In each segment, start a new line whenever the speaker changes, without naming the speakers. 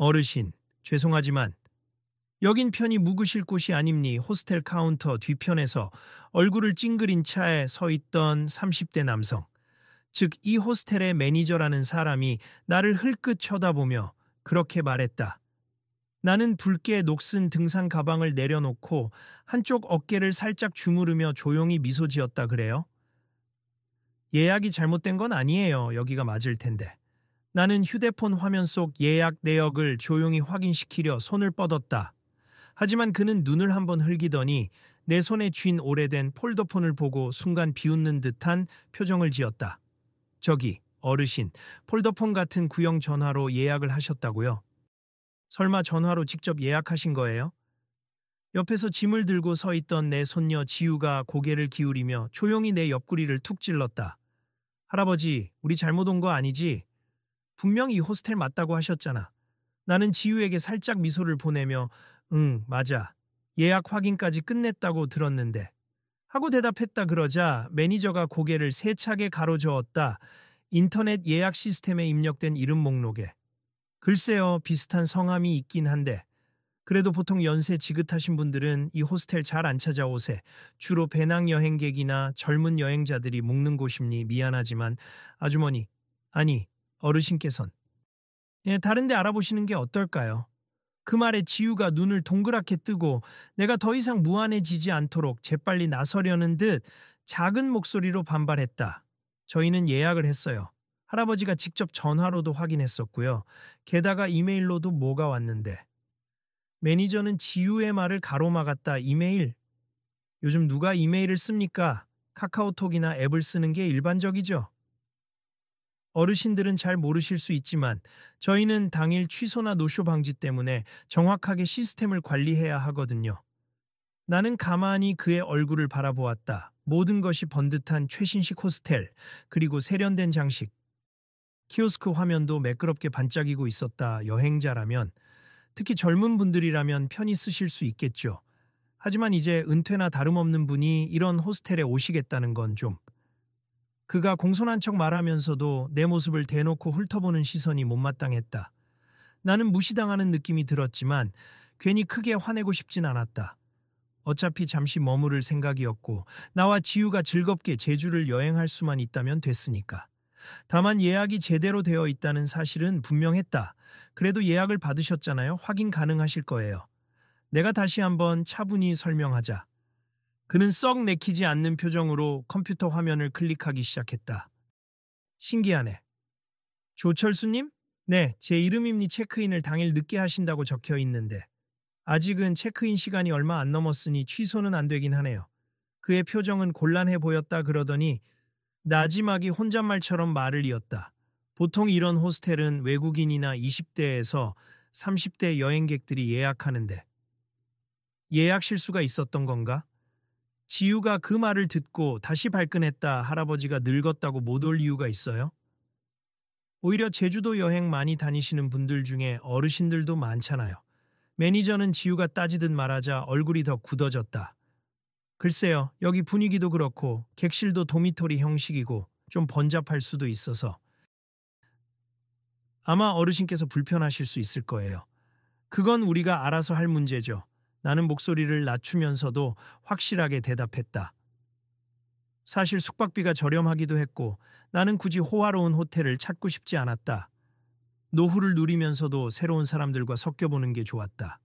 어르신, 죄송하지만 여긴 편히 묵으실 곳이 아닙니. 호스텔 카운터 뒤편에서 얼굴을 찡그린 차에 서 있던 30대 남성, 즉 이 호스텔의 매니저라는 사람이 나를 흘끗 쳐다보며 그렇게 말했다. 나는 붉게 녹슨 등산 가방을 내려놓고 한쪽 어깨를 살짝 주무르며 조용히 미소 지었다 그래요. 예약이 잘못된 건 아니에요. 여기가 맞을 텐데. 나는 휴대폰 화면 속 예약 내역을 조용히 확인시키려 손을 뻗었다. 하지만 그는 눈을 한번 흘기더니 내 손에 쥔 오래된 폴더폰을 보고 순간 비웃는 듯한 표정을 지었다. 저기, 어르신, 폴더폰 같은 구형 전화로 예약을 하셨다고요? 설마 전화로 직접 예약하신 거예요? 옆에서 짐을 들고 서 있던 내 손녀 지우가 고개를 기울이며 조용히 내 옆구리를 툭 찔렀다. 할아버지, 우리 잘못 온 거 아니지? 분명히 이 호스텔 맞다고 하셨잖아. 나는 지우에게 살짝 미소를 보내며 응, 맞아. 예약 확인까지 끝냈다고 들었는데. 하고 대답했다 그러자 매니저가 고개를 세차게 가로저었다. 인터넷 예약 시스템에 입력된 이름 목록에. 글쎄요, 비슷한 성함이 있긴 한데. 그래도 보통 연세 지긋하신 분들은 이 호스텔 잘 안 찾아오세. 주로 배낭 여행객이나 젊은 여행자들이 묵는 곳입니. 미안하지만 아주머니, 아니 어르신께선 다른 데 알아보시는 게 어떨까요? 그 말에 지우가 눈을 동그랗게 뜨고 내가 더 이상 무안해지지 않도록 재빨리 나서려는 듯 작은 목소리로 반발했다. 저희는 예약을 했어요. 할아버지가 직접 전화로도 확인했었고요. 게다가 이메일로도 뭐가 왔는데. 매니저는 지우의 말을 가로막았다. 이메일? 요즘 누가 이메일을 씁니까? 카카오톡이나 앱을 쓰는 게 일반적이죠. 어르신들은 잘 모르실 수 있지만 저희는 당일 취소나 노쇼 방지 때문에 정확하게 시스템을 관리해야 하거든요. 나는 가만히 그의 얼굴을 바라보았다. 모든 것이 번듯한 최신식 호스텔, 그리고 세련된 장식. 키오스크 화면도 매끄럽게 반짝이고 있었다. 여행자라면, 특히 젊은 분들이라면 편히 쓰실 수 있겠죠. 하지만 이제 은퇴나 다름없는 분이 이런 호스텔에 오시겠다는 건 좀. 그가 공손한 척 말하면서도 내 모습을 대놓고 훑어보는 시선이 못마땅했다. 나는 무시당하는 느낌이 들었지만 괜히 크게 화내고 싶진 않았다. 어차피 잠시 머무를 생각이었고 나와 지우가 즐겁게 제주를 여행할 수만 있다면 됐으니까. 다만 예약이 제대로 되어 있다는 사실은 분명했다. 그래도 예약을 받으셨잖아요. 확인 가능하실 거예요. 내가 다시 한번 차분히 설명하자. 그는 썩 내키지 않는 표정으로 컴퓨터 화면을 클릭하기 시작했다. 신기하네. 조철수님? 네, 제 이름입니. 체크인을 당일 늦게 하신다고 적혀 있는데 아직은 체크인 시간이 얼마 안 넘었으니 취소는 안 되긴 하네요. 그의 표정은 곤란해 보였다 그러더니 나지막이 혼잣말처럼 말을 이었다. 보통 이런 호스텔은 외국인이나 20대에서 30대 여행객들이 예약하는데 예약 실수가 있었던 건가? 지우가 그 말을 듣고 다시 발끈했다. 할아버지가 늙었다고 못 올 이유가 있어요? 오히려 제주도 여행 많이 다니시는 분들 중에 어르신들도 많잖아요. 매니저는 지우가 따지듯 말하자 얼굴이 더 굳어졌다. 글쎄요, 여기 분위기도 그렇고 객실도 도미토리 형식이고 좀 번잡할 수도 있어서 아마 어르신께서 불편하실 수 있을 거예요. 그건 우리가 알아서 할 문제죠. 나는 목소리를 낮추면서도 확실하게 대답했다. 사실 숙박비가 저렴하기도 했고 나는 굳이 호화로운 호텔을 찾고 싶지 않았다. 노후를 누리면서도 새로운 사람들과 섞여보는 게 좋았다.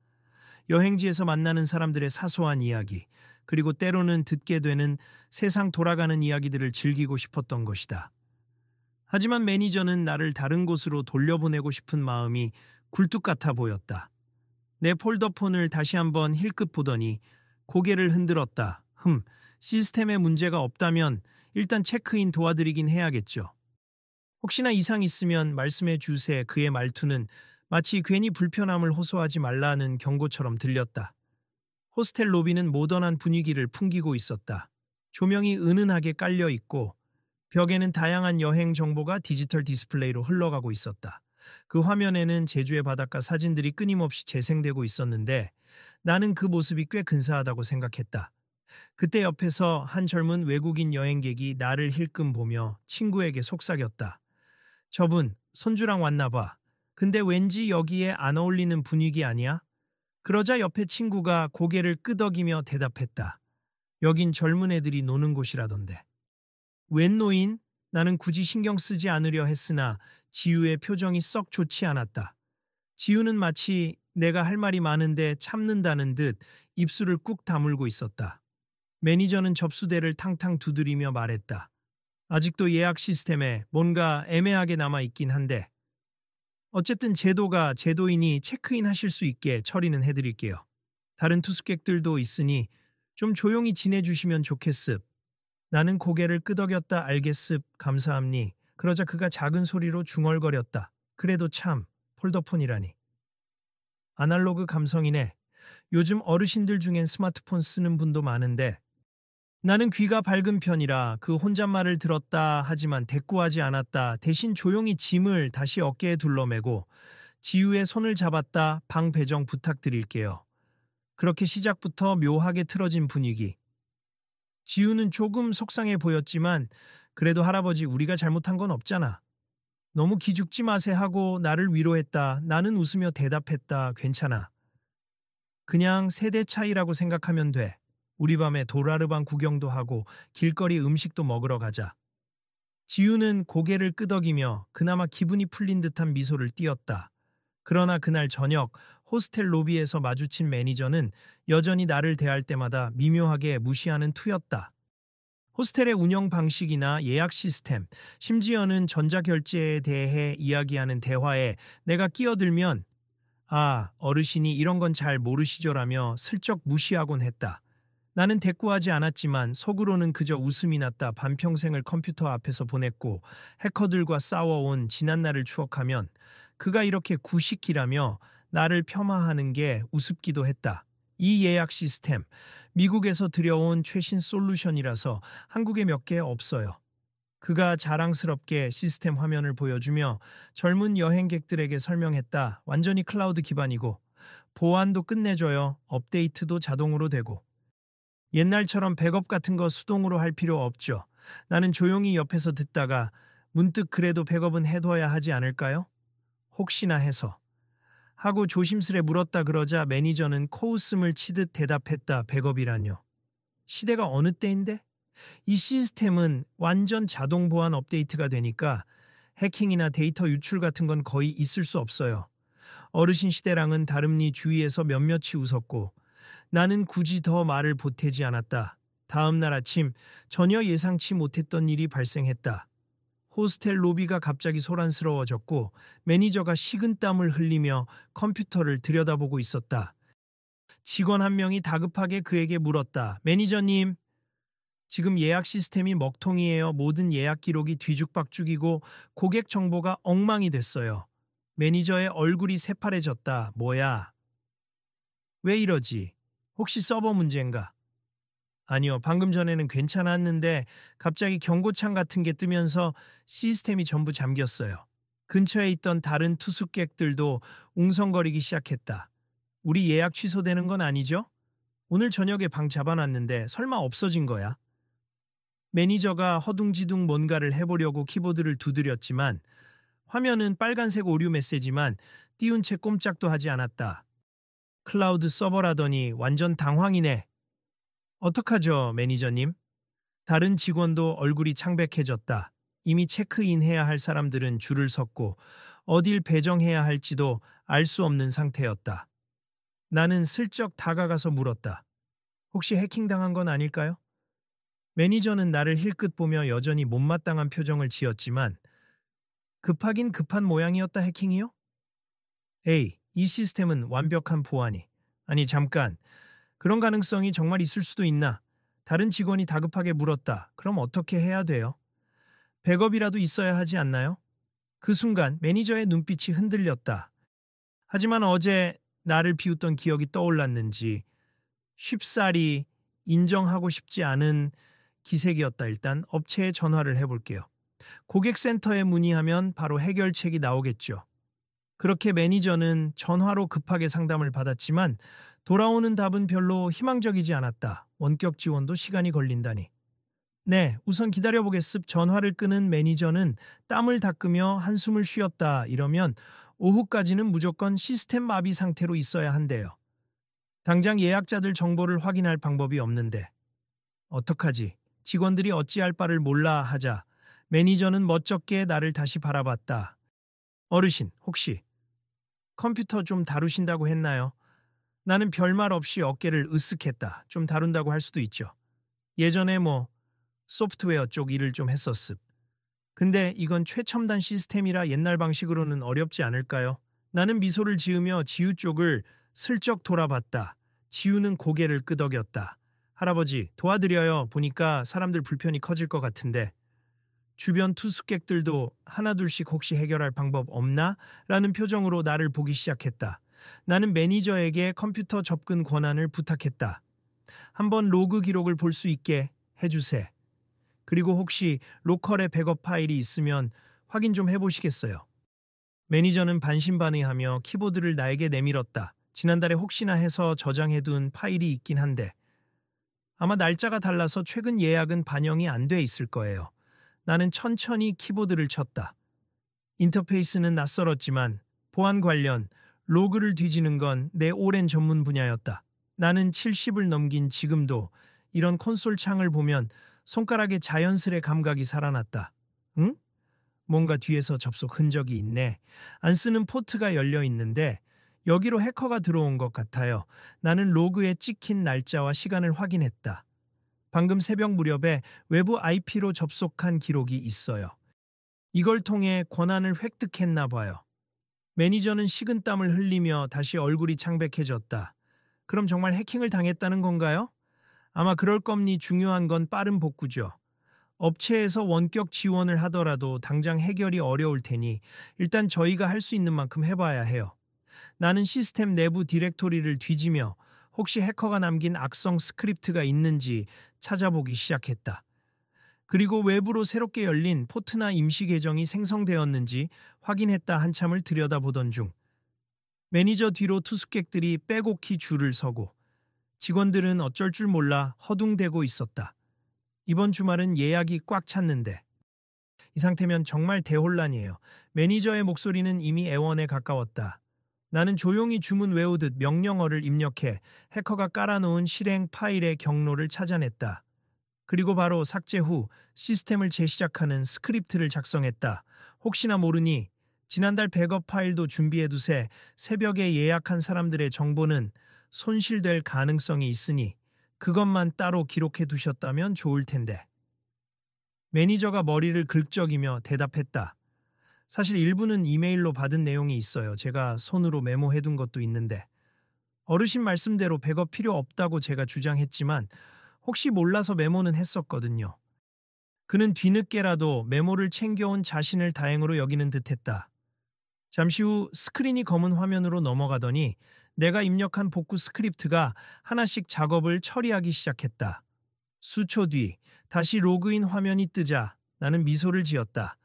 여행지에서 만나는 사람들의 사소한 이야기, 그리고 때로는 듣게 되는 세상 돌아가는 이야기들을 즐기고 싶었던 것이다. 하지만 매니저는 나를 다른 곳으로 돌려보내고 싶은 마음이 굴뚝 같아 보였다. 내 폴더폰을 다시 한번 힐끗 보더니 고개를 흔들었다. 시스템에 문제가 없다면 일단 체크인 도와드리긴 해야겠죠. 혹시나 이상 있으면 말씀해 주세. 그의 말투는 마치 괜히 불편함을 호소하지 말라는 경고처럼 들렸다. 호스텔 로비는 모던한 분위기를 풍기고 있었다. 조명이 은은하게 깔려 있고 벽에는 다양한 여행 정보가 디지털 디스플레이로 흘러가고 있었다. 그 화면에는 제주의 바닷가 사진들이 끊임없이 재생되고 있었는데 나는 그 모습이 꽤 근사하다고 생각했다. 그때 옆에서 한 젊은 외국인 여행객이 나를 힐끔 보며 친구에게 속삭였다. 저분 손주랑 왔나 봐. 근데 왠지 여기에 안 어울리는 분위기 아니야? 그러자 옆에 친구가 고개를 끄덕이며 대답했다. 여긴 젊은 애들이 노는 곳이라던데. 웬 노인? 나는 굳이 신경 쓰지 않으려 했으나 지우의 표정이 썩 좋지 않았다. 지우는 마치 내가 할 말이 많은데 참는다는 듯 입술을 꾹 다물고 있었다. 매니저는 접수대를 탕탕 두드리며 말했다. 아직도 예약 시스템에 뭔가 애매하게 남아 있긴 한데 어쨌든 제도가 제도이니 체크인 하실 수 있게 처리는 해드릴게요. 다른 투숙객들도 있으니 좀 조용히 지내주시면 좋겠습. 나는 고개를 끄덕였다. 알겠습. 감사합니. 그러자 그가 작은 소리로 중얼거렸다. 그래도 참 폴더폰이라니. 아날로그 감성이네. 요즘 어르신들 중엔 스마트폰 쓰는 분도 많은데 나는 귀가 밝은 편이라 그 혼잣말을 들었다 하지만 대꾸하지 않았다. 대신 조용히 짐을 다시 어깨에 둘러매고 지우의 손을 잡았다. 방 배정 부탁드릴게요. 그렇게 시작부터 묘하게 틀어진 분위기. 지우는 조금 속상해 보였지만 그래도 할아버지 우리가 잘못한 건 없잖아. 너무 기죽지 마세 하고 나를 위로했다. 나는 웃으며 대답했다. 괜찮아. 그냥 세대 차이라고 생각하면 돼. 우리 밤에 도라르방 구경도 하고 길거리 음식도 먹으러 가자. 지우는 고개를 끄덕이며 그나마 기분이 풀린 듯한 미소를 띄었다. 그러나 그날 저녁 호스텔 로비에서 마주친 매니저는 여전히 나를 대할 때마다 미묘하게 무시하는 투였다. 호스텔의 운영 방식이나 예약 시스템, 심지어는 전자결제에 대해 이야기하는 대화에 내가 끼어들면 아, 어르신이 이런 건 잘 모르시죠라며 슬쩍 무시하곤 했다. 나는 대꾸하지 않았지만 속으로는 그저 웃음이 났다. 반평생을 컴퓨터 앞에서 보냈고 해커들과 싸워온 지난날을 추억하면 그가 이렇게 구식기라며 나를 폄하하는 게 우습기도 했다. 이 예약 시스템, 미국에서 들여온 최신 솔루션이라서 한국에 몇 개 없어요. 그가 자랑스럽게 시스템 화면을 보여주며 젊은 여행객들에게 설명했다. 완전히 클라우드 기반이고 보안도 끝내줘요. 업데이트도 자동으로 되고. 옛날처럼 백업 같은 거 수동으로 할 필요 없죠. 나는 조용히 옆에서 듣다가 문득 그래도 백업은 해둬야 하지 않을까요? 혹시나 해서. 하고 조심스레 물었다. 그러자 매니저는 코웃음을 치듯 대답했다. 백업이라뇨. 시대가 어느 때인데? 이 시스템은 완전 자동 보안 업데이트가 되니까 해킹이나 데이터 유출 같은 건 거의 있을 수 없어요. 어르신 시대랑은 다름니. 주위에서 몇몇이 웃었고 나는 굳이 더 말을 보태지 않았다. 다음 날 아침 전혀 예상치 못했던 일이 발생했다. 호스텔 로비가 갑자기 소란스러워졌고 매니저가 식은땀을 흘리며 컴퓨터를 들여다보고 있었다. 직원 한 명이 다급하게 그에게 물었다. 매니저님, 지금 예약 시스템이 먹통이에요. 모든 예약 기록이 뒤죽박죽이고 고객 정보가 엉망이 됐어요. 매니저의 얼굴이 새파래졌다. 뭐야? 왜 이러지? 혹시 서버 문제인가? 아니요, 방금 전에는 괜찮았는데 갑자기 경고창 같은 게 뜨면서 시스템이 전부 잠겼어요. 근처에 있던 다른 투숙객들도 웅성거리기 시작했다. 우리 예약 취소되는 건 아니죠? 오늘 저녁에 방 잡아놨는데 설마 없어진 거야? 매니저가 허둥지둥 뭔가를 해보려고 키보드를 두드렸지만 화면은 빨간색 오류 메시지만 띄운 채 꼼짝도 하지 않았다. 클라우드 서버라더니 완전 당황이네. 어떡하죠, 매니저님? 다른 직원도 얼굴이 창백해졌다. 이미 체크인해야 할 사람들은 줄을 섰고 어딜 배정해야 할지도 알 수 없는 상태였다. 나는 슬쩍 다가가서 물었다. 혹시 해킹당한 건 아닐까요? 매니저는 나를 힐끗 보며 여전히 못마땅한 표정을 지었지만 급하긴 급한 모양이었다. 해킹이요? 에이, 이 시스템은 완벽한 보안이. 아니 잠깐, 그런 가능성이 정말 있을 수도 있나? 다른 직원이 다급하게 물었다. 그럼 어떻게 해야 돼요? 백업이라도 있어야 하지 않나요? 그 순간 매니저의 눈빛이 흔들렸다. 하지만 어제 나를 비웃던 기억이 떠올랐는지 쉽사리 인정하고 싶지 않은 기색이었다. 일단 업체에 전화를 해볼게요. 고객센터에 문의하면 바로 해결책이 나오겠죠. 그렇게 매니저는 전화로 급하게 상담을 받았지만 돌아오는 답은 별로 희망적이지 않았다. 원격 지원도 시간이 걸린다니. 네, 우선 기다려보겠습. 전화를 끄는 매니저는 땀을 닦으며 한숨을 쉬었다. 이러면 오후까지는 무조건 시스템 마비 상태로 있어야 한대요. 당장 예약자들 정보를 확인할 방법이 없는데 어떡하지? 직원들이 어찌할 바를 몰라 하자 매니저는 멋쩍게 나를 다시 바라봤다. 어르신, 혹시 컴퓨터 좀 다루신다고 했나요? 나는 별말 없이 어깨를 으쓱했다. 좀 다룬다고 할 수도 있죠. 예전에 소프트웨어 쪽 일을 좀 했었습. 근데 이건 최첨단 시스템이라 옛날 방식으로는 어렵지 않을까요? 나는 미소를 지으며 지우 쪽을 슬쩍 돌아봤다. 지우는 고개를 끄덕였다. 할아버지, 도와드려요. 보니까 사람들 불편이 커질 것 같은데. 주변 투숙객들도 하나둘씩 혹시 해결할 방법 없나? 라는 표정으로 나를 보기 시작했다. 나는 매니저에게 컴퓨터 접근 권한을 부탁했다. 한번 로그 기록을 볼 수 있게 해주세. 그리고 혹시 로컬에 백업 파일이 있으면 확인 좀 해보시겠어요? 매니저는 반신반의하며 키보드를 나에게 내밀었다. 지난달에 혹시나 해서 저장해둔 파일이 있긴 한데 아마 날짜가 달라서 최근 예약은 반영이 안 돼 있을 거예요. 나는 천천히 키보드를 쳤다. 인터페이스는 낯설었지만 보안 관련 로그를 뒤지는 건 내 오랜 전문 분야였다. 나는 70을 넘긴 지금도 이런 콘솔 창을 보면 손가락에 자연스레 감각이 살아났다. 응? 뭔가 뒤에서 접속 흔적이 있네. 안 쓰는 포트가 열려 있는데 여기로 해커가 들어온 것 같아요. 나는 로그에 찍힌 날짜와 시간을 확인했다. 방금 새벽 무렵에 외부 IP로 접속한 기록이 있어요. 이걸 통해 권한을 획득했나 봐요. 매니저는 식은땀을 흘리며 다시 얼굴이 창백해졌다. 그럼 정말 해킹을 당했다는 건가요? 아마 그럴 겁니. 중요한 건 빠른 복구죠. 업체에서 원격 지원을 하더라도 당장 해결이 어려울 테니 일단 저희가 할 수 있는 만큼 해봐야 해요. 나는 시스템 내부 디렉토리를 뒤지며 혹시 해커가 남긴 악성 스크립트가 있는지 찾아보기 시작했다. 그리고 외부로 새롭게 열린 포트나 임시 계정이 생성되었는지 확인했다. 한참을 들여다보던 중 매니저 뒤로 투숙객들이 빼곡히 줄을 서고 직원들은 어쩔 줄 몰라 허둥대고 있었다. 이번 주말은 예약이 꽉 찼는데 이 상태면 정말 대혼란이에요. 매니저의 목소리는 이미 애원에 가까웠다. 나는 조용히 주문 외우듯 명령어를 입력해 해커가 깔아놓은 실행 파일의 경로를 찾아냈다. 그리고 바로 삭제 후 시스템을 재시작하는 스크립트를 작성했다. 혹시나 모르니 지난달 백업 파일도 준비해두세. 새벽에 예약한 사람들의 정보는 손실될 가능성이 있으니 그것만 따로 기록해 두셨다면 좋을 텐데. 매니저가 머리를 긁적이며 대답했다. 사실 일부는 이메일로 받은 내용이 있어요. 제가 손으로 메모해둔 것도 있는데. 어르신 말씀대로 백업 필요 없다고 제가 주장했지만 혹시 몰라서 메모는 했었거든요. 그는 뒤늦게라도 메모를 챙겨온 자신을 다행으로 여기는 듯했다. 잠시 후 스크린이 검은 화면으로 넘어가더니 내가 입력한 복구 스크립트가 하나씩 작업을 처리하기 시작했다. 수초 뒤 다시 로그인 화면이 뜨자 나는 미소를 지었다.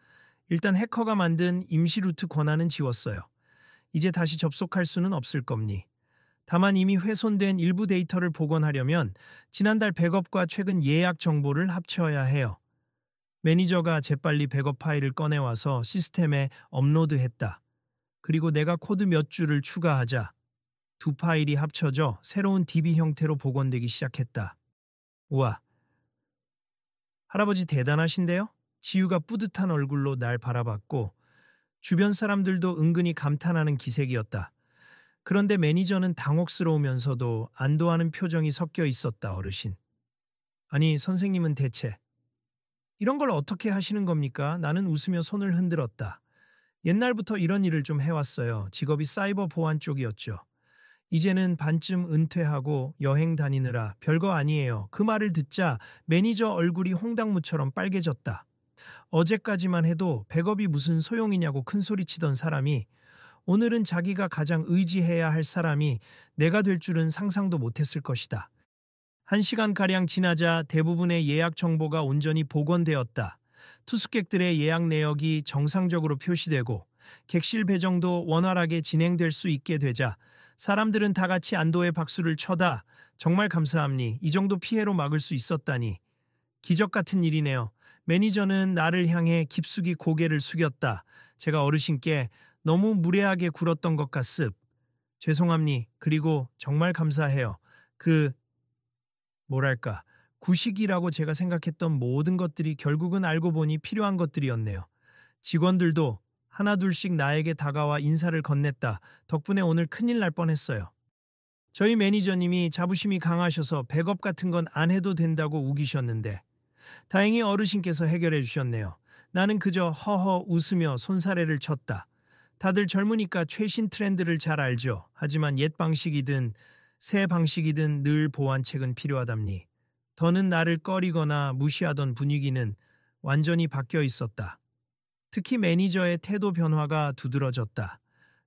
일단 해커가 만든 임시 루트 권한은 지웠어요. 이제 다시 접속할 수는 없을 겁니. 다만 이미 훼손된 일부 데이터를 복원하려면 지난달 백업과 최근 예약 정보를 합쳐야 해요. 매니저가 재빨리 백업 파일을 꺼내와서 시스템에 업로드했다. 그리고 내가 코드 몇 줄을 추가하자 두 파일이 합쳐져 새로운 DB 형태로 복원되기 시작했다. 우와, 할아버지 대단하신데요? 지우가 뿌듯한 얼굴로 날 바라봤고 주변 사람들도 은근히 감탄하는 기색이었다. 그런데 매니저는 당혹스러우면서도 안도하는 표정이 섞여 있었다. 어르신. 아니, 선생님은 대체 이런 걸 어떻게 하시는 겁니까? 나는 웃으며 손을 흔들었다. 옛날부터 이런 일을 좀 해왔어요. 직업이 사이버 보안 쪽이었죠. 이제는 반쯤 은퇴하고 여행 다니느라 별거 아니에요. 그 말을 듣자 매니저 얼굴이 홍당무처럼 빨개졌다. 어제까지만 해도 백업이 무슨 소용이냐고 큰소리치던 사람이 오늘은 자기가 가장 의지해야 할 사람이 내가 될 줄은 상상도 못했을 것이다. 1시간가량 지나자 대부분의 예약 정보가 온전히 복원되었다. 투숙객들의 예약 내역이 정상적으로 표시되고 객실 배정도 원활하게 진행될 수 있게 되자 사람들은 다 같이 안도의 박수를 쳐다 정말 감사합니. 이 정도 피해로 막을 수 있었다니. 기적 같은 일이네요. 매니저는 나를 향해 깊숙이 고개를 숙였다. 제가 어르신께 너무 무례하게 굴었던 것 같습. 죄송합니. 그리고 정말 감사해요. 뭐랄까, 구식이라고 제가 생각했던 모든 것들이 결국은 알고 보니 필요한 것들이었네요. 직원들도 하나둘씩 나에게 다가와 인사를 건넸다. 덕분에 오늘 큰일 날 뻔했어요. 저희 매니저님이 자부심이 강하셔서 백업 같은 건 안 해도 된다고 우기셨는데 다행히 어르신께서 해결해 주셨네요. 나는 그저 허허 웃으며 손사래를 쳤다. 다들 젊으니까 최신 트렌드를 잘 알죠. 하지만 옛 방식이든 새 방식이든 늘 보완책은 필요하답니. 더는 나를 꺼리거나 무시하던 분위기는 완전히 바뀌어 있었다. 특히 매니저의 태도 변화가 두드러졌다.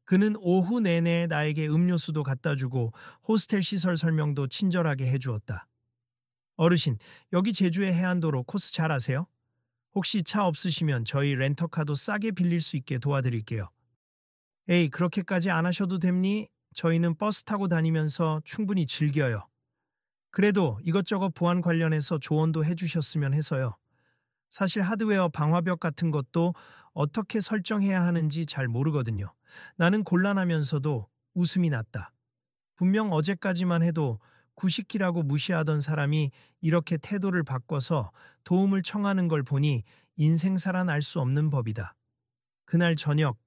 그는 오후 내내 나에게 음료수도 갖다 주고 호스텔 시설 설명도 친절하게 해주었다. 어르신, 여기 제주의 해안도로 코스 잘 아세요? 혹시 차 없으시면 저희 렌터카도 싸게 빌릴 수 있게 도와드릴게요. 에이, 그렇게까지 안 하셔도 됩니? 저희는 버스 타고 다니면서 충분히 즐겨요. 그래도 이것저것 보안 관련해서 조언도 해주셨으면 해서요. 사실 하드웨어 방화벽 같은 것도 어떻게 설정해야 하는지 잘 모르거든요. 나는 곤란하면서도 웃음이 났다. 분명 어제까지만 해도 구식기라고 무시하던 사람이 이렇게 태도를 바꿔서 도움을 청하는 걸 보니 인생사란 알 수 없는 법이다. 그날 저녁,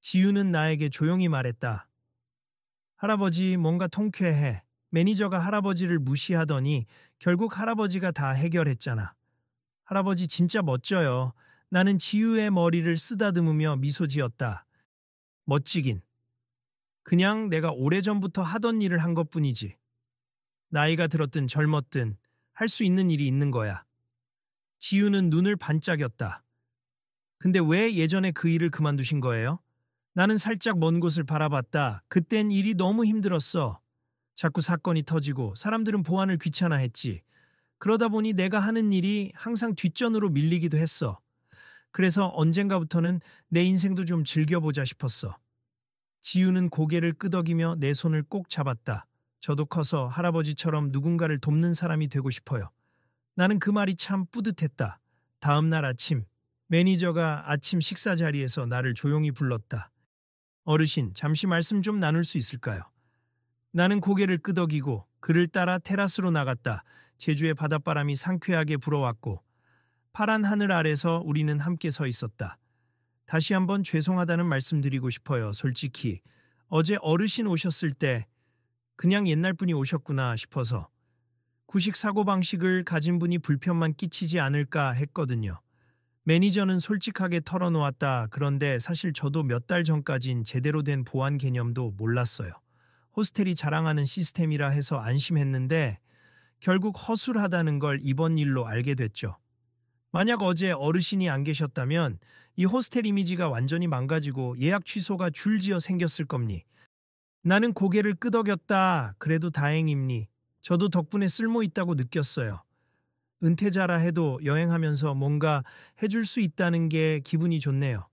지우는 나에게 조용히 말했다. 할아버지 뭔가 통쾌해. 매니저가 할아버지를 무시하더니 결국 할아버지가 다 해결했잖아. 할아버지 진짜 멋져요. 나는 지우의 머리를 쓰다듬으며 미소 지었다. 멋지긴. 그냥 내가 오래전부터 하던 일을 한 것뿐이지. 나이가 들었든 젊었든 할 수 있는 일이 있는 거야. 지우는 눈을 반짝였다. 근데 왜 예전에 그 일을 그만두신 거예요? 나는 살짝 먼 곳을 바라봤다. 그땐 일이 너무 힘들었어. 자꾸 사건이 터지고 사람들은 보안을 귀찮아했지. 그러다 보니 내가 하는 일이 항상 뒷전으로 밀리기도 했어. 그래서 언젠가부터는 내 인생도 좀 즐겨보자 싶었어. 지우는 고개를 끄덕이며 내 손을 꼭 잡았다. 저도 커서 할아버지처럼 누군가를 돕는 사람이 되고 싶어요. 나는 그 말이 참 뿌듯했다. 다음 날 아침, 매니저가 아침 식사 자리에서 나를 조용히 불렀다. 어르신, 잠시 말씀 좀 나눌 수 있을까요? 나는 고개를 끄덕이고 그를 따라 테라스로 나갔다. 제주의 바닷바람이 상쾌하게 불어왔고 파란 하늘 아래서 우리는 함께 서 있었다. 다시 한번 죄송하다는 말씀드리고 싶어요. 솔직히 어제 어르신 오셨을 때 그냥 옛날 분이 오셨구나 싶어서 구식 사고방식을 가진 분이 불편만 끼치지 않을까 했거든요. 매니저는 솔직하게 털어놓았다. 그런데 사실 저도 몇 달 전까진 제대로 된 보안 개념도 몰랐어요. 호스텔이 자랑하는 시스템이라 해서 안심했는데 결국 허술하다는 걸 이번 일로 알게 됐죠. 만약 어제 어르신이 안 계셨다면 이 호스텔 이미지가 완전히 망가지고 예약 취소가 줄지어 생겼을 겁니. 나는 고개를 끄덕였다. 그래도 다행입니. 저도 덕분에 쓸모 있다고 느꼈어요. 은퇴자라 해도 여행하면서 뭔가 해줄 수 있다는 게 기분이 좋네요.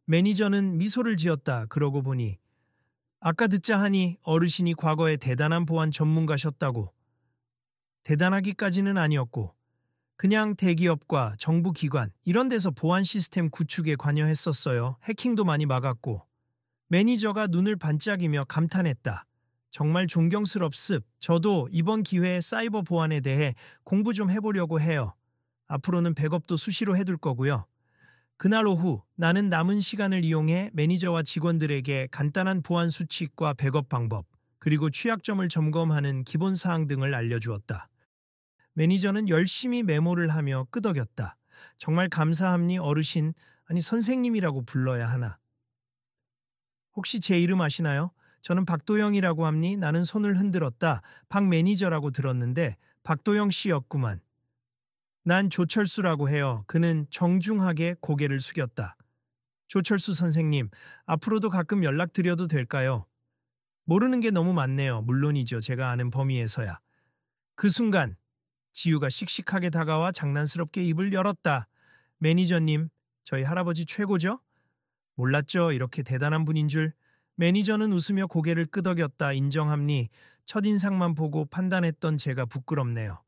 매니저는 미소를 지었다. 그러고 보니 아까 듣자 하니 어르신이 과거에 대단한 보안 전문가셨다고. 대단하기까지는 아니었고 그냥 대기업과 정부 기관 이런 데서 보안 시스템 구축에 관여했었어요. 해킹도 많이 막았고. 매니저가 눈을 반짝이며 감탄했다. 정말 존경스럽습. 저도 이번 기회에 사이버 보안에 대해 공부 좀 해보려고 해요. 앞으로는 백업도 수시로 해둘 거고요. 그날 오후 나는 남은 시간을 이용해 매니저와 직원들에게 간단한 보안 수칙과 백업 방법, 그리고 취약점을 점검하는 기본 사항 등을 알려주었다. 매니저는 열심히 메모를 하며 끄덕였다. 정말 감사합니 어르신, 아니 선생님이라고 불러야 하나. 혹시 제 이름 아시나요? 저는 박도영이라고 합니. 나는 손을 흔들었다. 박 매니저라고 들었는데 박도영 씨였구만. 난 조철수라고 해요. 그는 정중하게 고개를 숙였다. 조철수 선생님, 앞으로도 가끔 연락드려도 될까요? 모르는 게 너무 많네요. 물론이죠. 제가 아는 범위에서야. 그 순간 지우가 씩씩하게 다가와 장난스럽게 입을 열었다. 매니저님, 저희 할아버지 최고죠? 몰랐죠. 이렇게 대단한 분인 줄. 매니저는 웃으며 고개를 끄덕였다. 인정합니. 첫인상만 보고 판단했던 제가 부끄럽네요.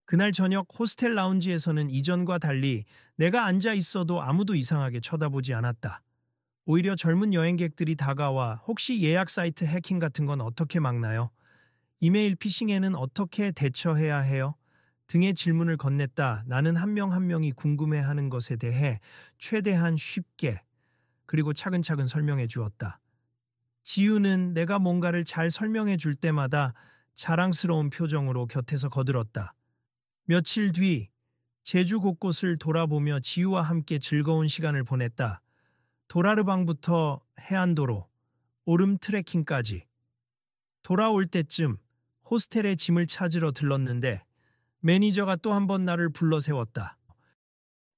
그날 저녁 호스텔 라운지에서는 이전과 달리 내가 앉아 있어도 아무도 이상하게 쳐다보지 않았다. 오히려 젊은 여행객들이 다가와 혹시 예약 사이트 해킹 같은 건 어떻게 막나요? 이메일 피싱에는 어떻게 대처해야 해요? 등의 질문을 건넸다. 나는 한 명 한 명이 궁금해하는 것에 대해 최대한 쉽게 그리고 차근차근 설명해 주었다. 지우는 내가 뭔가를 잘 설명해 줄 때마다 자랑스러운 표정으로 곁에서 거들었다. 며칠 뒤 제주 곳곳을 돌아보며 지우와 함께 즐거운 시간을 보냈다. 도라르방부터 해안도로, 오름 트레킹까지. 돌아올 때쯤 호스텔에 짐을 찾으러 들렀는데 매니저가 또 한 번 나를 불러 세웠다.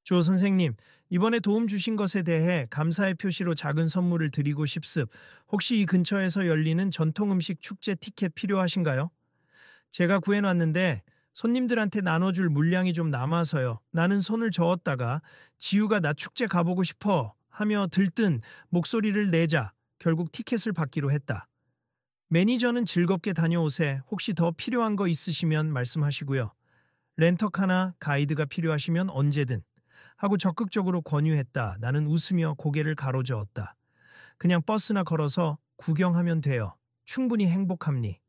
조 선생님, 이번에 도움 주신 것에 대해 감사의 표시로 작은 선물을 드리고 싶습. 혹시 이 근처에서 열리는 전통 음식 축제 티켓 필요하신가요? 제가 구해놨는데 손님들한테 나눠줄 물량이 좀 남아서요. 나는 손을 저었다가 지우가 나 축제 가보고 싶어 하며 들뜬 목소리를 내자 결국 티켓을 받기로 했다. 매니저는 즐겁게 다녀오세. 혹시 더 필요한 거 있으시면 말씀하시고요. 렌터카나 가이드가 필요하시면 언제든 하고 적극적으로 권유했다. 나는 웃으며 고개를 가로저었다. 그냥 버스나 걸어서 구경하면 돼요. 충분히 행복합니.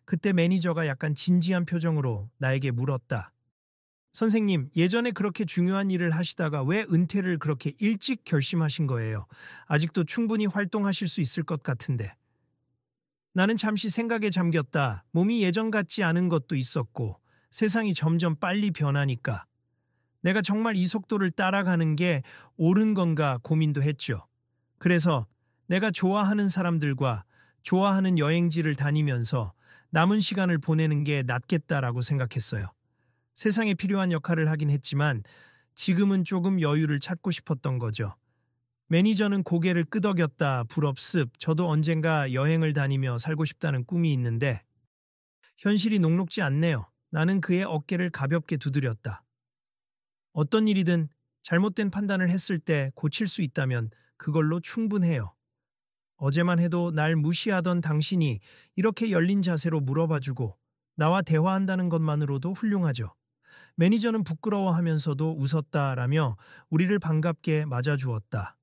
그때 매니저가 약간 진지한 표정으로 나에게 물었다. 선생님, 예전에 그렇게 중요한 일을 하시다가 왜 은퇴를 그렇게 일찍 결심하신 거예요? 아직도 충분히 활동하실 수 있을 것 같은데. 나는 잠시 생각에 잠겼다. 몸이 예전 같지 않은 것도 있었고, 세상이 점점 빨리 변하니까. 내가 정말 이 속도를 따라가는 게 옳은 건가 고민도 했죠. 그래서 내가 좋아하는 사람들과 좋아하는 여행지를 다니면서 남은 시간을 보내는 게 낫겠다라고 생각했어요. 세상에 필요한 역할을 하긴 했지만 지금은 조금 여유를 찾고 싶었던 거죠. 매니저는 고개를 끄덕였다. 부럽습. 저도 언젠가 여행을 다니며 살고 싶다는 꿈이 있는데 현실이 녹록지 않네요. 나는 그의 어깨를 가볍게 두드렸다. 어떤 일이든 잘못된 판단을 했을 때 고칠 수 있다면 그걸로 충분해요. 어제만 해도 날 무시하던 당신이 이렇게 열린 자세로 물어봐주고 나와 대화한다는 것만으로도 훌륭하죠. 매니저는 부끄러워하면서도 웃었다라며 우리를 반갑게 맞아주었다.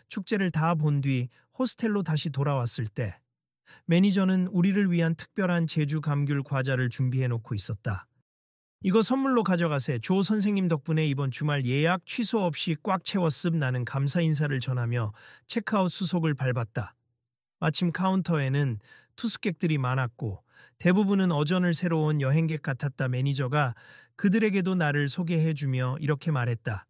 축제를 다 본 뒤 호스텔로 다시 돌아왔을 때 매니저는 우리를 위한 특별한 제주 감귤 과자를 준비해 놓고 있었다. 이거 선물로 가져가세. 조 선생님 덕분에 이번 주말 예약 취소 없이 꽉 채웠음. 나는 감사 인사를 전하며 체크아웃 수속을 밟았다. 마침 카운터에는 투숙객들이 많았고 대부분은 어전을 새로 온 여행객 같았다. 매니저가 그들에게도 나를 소개해주며 이렇게 말했다.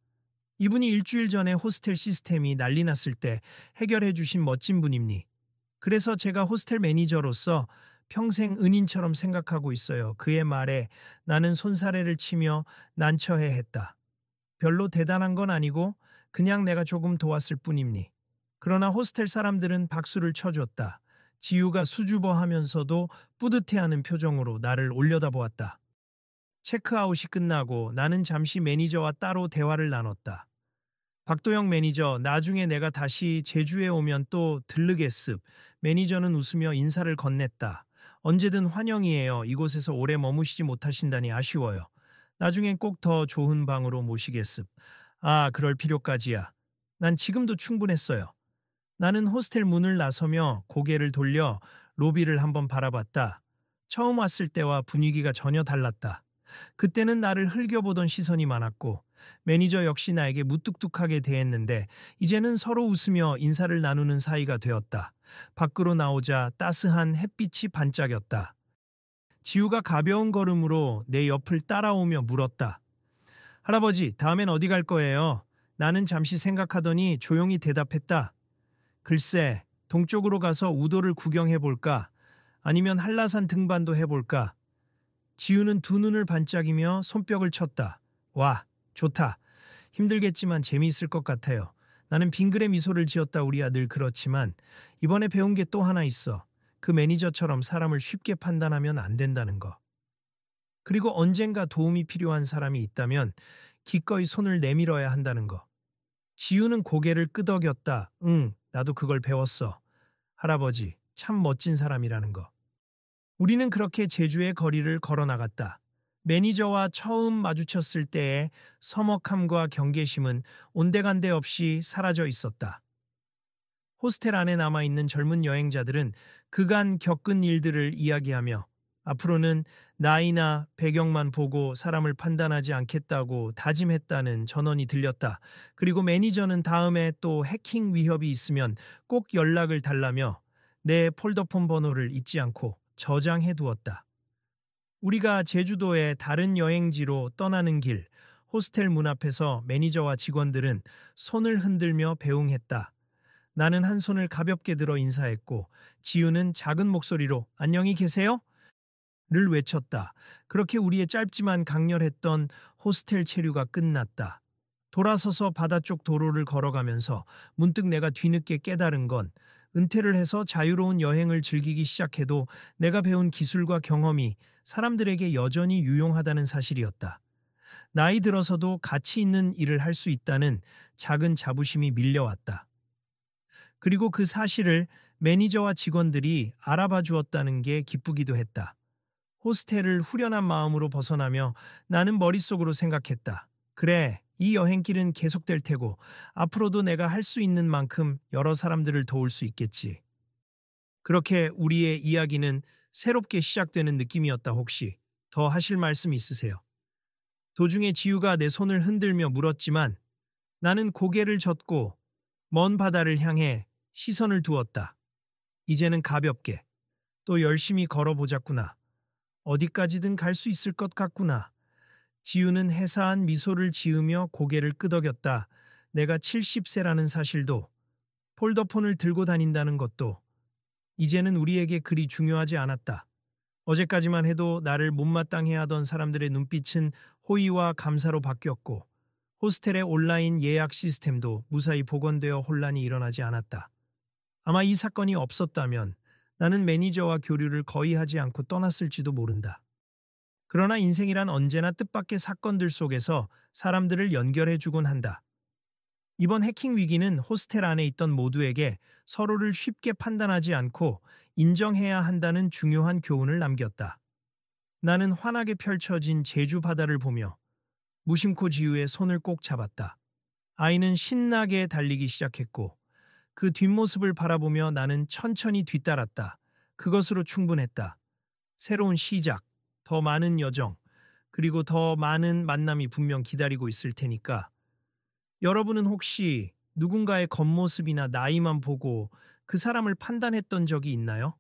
이분이 일주일 전에 호스텔 시스템이 난리 났을 때 해결해주신 멋진 분입니. 그래서 제가 호스텔 매니저로서 평생 은인처럼 생각하고 있어요. 그의 말에 나는 손사래를 치며 난처해했다. 별로 대단한 건 아니고 그냥 내가 조금 도왔을 뿐입니. 그러나 호스텔 사람들은 박수를 쳐줬다. 지우가 수줍어하면서도 뿌듯해하는 표정으로 나를 올려다보았다. 체크아웃이 끝나고 나는 잠시 매니저와 따로 대화를 나눴다. 박도영 매니저, 나중에 내가 다시 제주에 오면 또 들르겠습. 매니저는 웃으며 인사를 건넸다. 언제든 환영이에요. 이곳에서 오래 머무시지 못하신다니 아쉬워요. 나중엔 꼭 더 좋은 방으로 모시겠습. 아, 그럴 필요까지야. 난 지금도 충분했어요. 나는 호스텔 문을 나서며 고개를 돌려 로비를 한번 바라봤다. 처음 왔을 때와 분위기가 전혀 달랐다. 그때는 나를 흘겨보던 시선이 많았고 매니저 역시 나에게 무뚝뚝하게 대했는데 이제는 서로 웃으며 인사를 나누는 사이가 되었다. 밖으로 나오자 따스한 햇빛이 반짝였다. 지우가 가벼운 걸음으로 내 옆을 따라오며 물었다. 할아버지, 다음엔 어디 갈 거예요? 나는 잠시 생각하더니 조용히 대답했다. 글쎄, 동쪽으로 가서 우도를 구경해 볼까? 아니면 한라산 등반도 해볼까? 지우는 두 눈을 반짝이며 손뼉을 쳤다. 와, 좋다. 힘들겠지만 재미있을 것 같아요. 나는 빙그레 미소를 지었다. 우리야 늘 그렇지만 이번에 배운 게 또 하나 있어. 그 매니저처럼 사람을 쉽게 판단하면 안 된다는 거. 그리고 언젠가 도움이 필요한 사람이 있다면 기꺼이 손을 내밀어야 한다는 거. 지우는 고개를 끄덕였다. 응, 나도 그걸 배웠어. 할아버지, 참 멋진 사람이라는 거. 우리는 그렇게 제주의 거리를 걸어 나갔다. 매니저와 처음 마주쳤을 때의 서먹함과 경계심은 온데간데 없이 사라져 있었다. 호스텔 안에 남아있는 젊은 여행자들은 그간 겪은 일들을 이야기하며 앞으로는 나이나 배경만 보고 사람을 판단하지 않겠다고 다짐했다는 전언이 들렸다. 그리고 매니저는 다음에 또 해킹 위협이 있으면 꼭 연락을 달라며 내 폴더폰 번호를 잊지 않고 저장해 두었다. 우리가 제주도의 다른 여행지로 떠나는 길, 호스텔 문 앞에서 매니저와 직원들은 손을 흔들며 배웅했다. 나는 한 손을 가볍게 들어 인사했고, 지우는 작은 목소리로 안녕히 계세요? 를 외쳤다. 그렇게 우리의 짧지만 강렬했던 호스텔 체류가 끝났다. 돌아서서 바다 쪽 도로를 걸어가면서 문득 내가 뒤늦게 깨달은 건 은퇴를 해서 자유로운 여행을 즐기기 시작해도 내가 배운 기술과 경험이 사람들에게 여전히 유용하다는 사실이었다. 나이 들어서도 가치 있는 일을 할 수 있다는 작은 자부심이 밀려왔다. 그리고 그 사실을 매니저와 직원들이 알아봐 주었다는 게 기쁘기도 했다. 호스텔을 후련한 마음으로 벗어나며 나는 머릿속으로 생각했다. 그래, 이 여행길은 계속될 테고 앞으로도 내가 할 수 있는 만큼 여러 사람들을 도울 수 있겠지. 그렇게 우리의 이야기는 새롭게 시작되는 느낌이었다. 혹시 더 하실 말씀 있으세요? 도중에 지우가 내 손을 흔들며 물었지만 나는 고개를 젓고 먼 바다를 향해 시선을 두었다. 이제는 가볍게 또 열심히 걸어보자꾸나. 어디까지든 갈 수 있을 것 같구나. 지우는 해사한 미소를 지으며 고개를 끄덕였다. 내가 70세라는 사실도 폴더폰을 들고 다닌다는 것도 이제는 우리에게 그리 중요하지 않았다. 어제까지만 해도 나를 못마땅해 하던 사람들의 눈빛은 호의와 감사로 바뀌었고 호스텔의 온라인 예약 시스템도 무사히 복원되어 혼란이 일어나지 않았다. 아마 이 사건이 없었다면 나는 매니저와 교류를 거의 하지 않고 떠났을지도 모른다. 그러나 인생이란 언제나 뜻밖의 사건들 속에서 사람들을 연결해주곤 한다. 이번 해킹 위기는 호스텔 안에 있던 모두에게 서로를 쉽게 판단하지 않고 인정해야 한다는 중요한 교훈을 남겼다. 나는 환하게 펼쳐진 제주 바다를 보며 무심코 지우의 손을 꼭 잡았다. 아이는 신나게 달리기 시작했고 그 뒷모습을 바라보며 나는 천천히 뒤따랐다. 그것으로 충분했다. 새로운 시작, 더 많은 여정, 그리고 더 많은 만남이 분명 기다리고 있을 테니까. 여러분은 혹시 누군가의 겉모습이나 나이만 보고 그 사람을 판단했던 적이 있나요?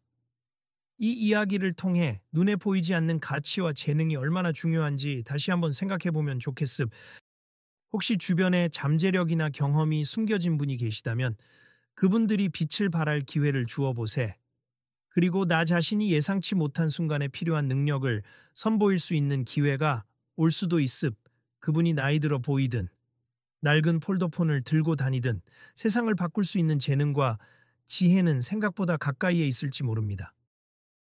이 이야기를 통해 눈에 보이지 않는 가치와 재능이 얼마나 중요한지 다시 한번 생각해 보면 좋겠습. 혹시 주변에 잠재력이나 경험이 숨겨진 분이 계시다면 그분들이 빛을 발할 기회를 주어 보세. 그리고 나 자신이 예상치 못한 순간에 필요한 능력을 선보일 수 있는 기회가 올 수도 있습. 그분이 나이 들어 보이든 낡은 폴더폰을 들고 다니든 세상을 바꿀 수 있는 재능과 지혜는 생각보다 가까이에 있을지 모릅니다.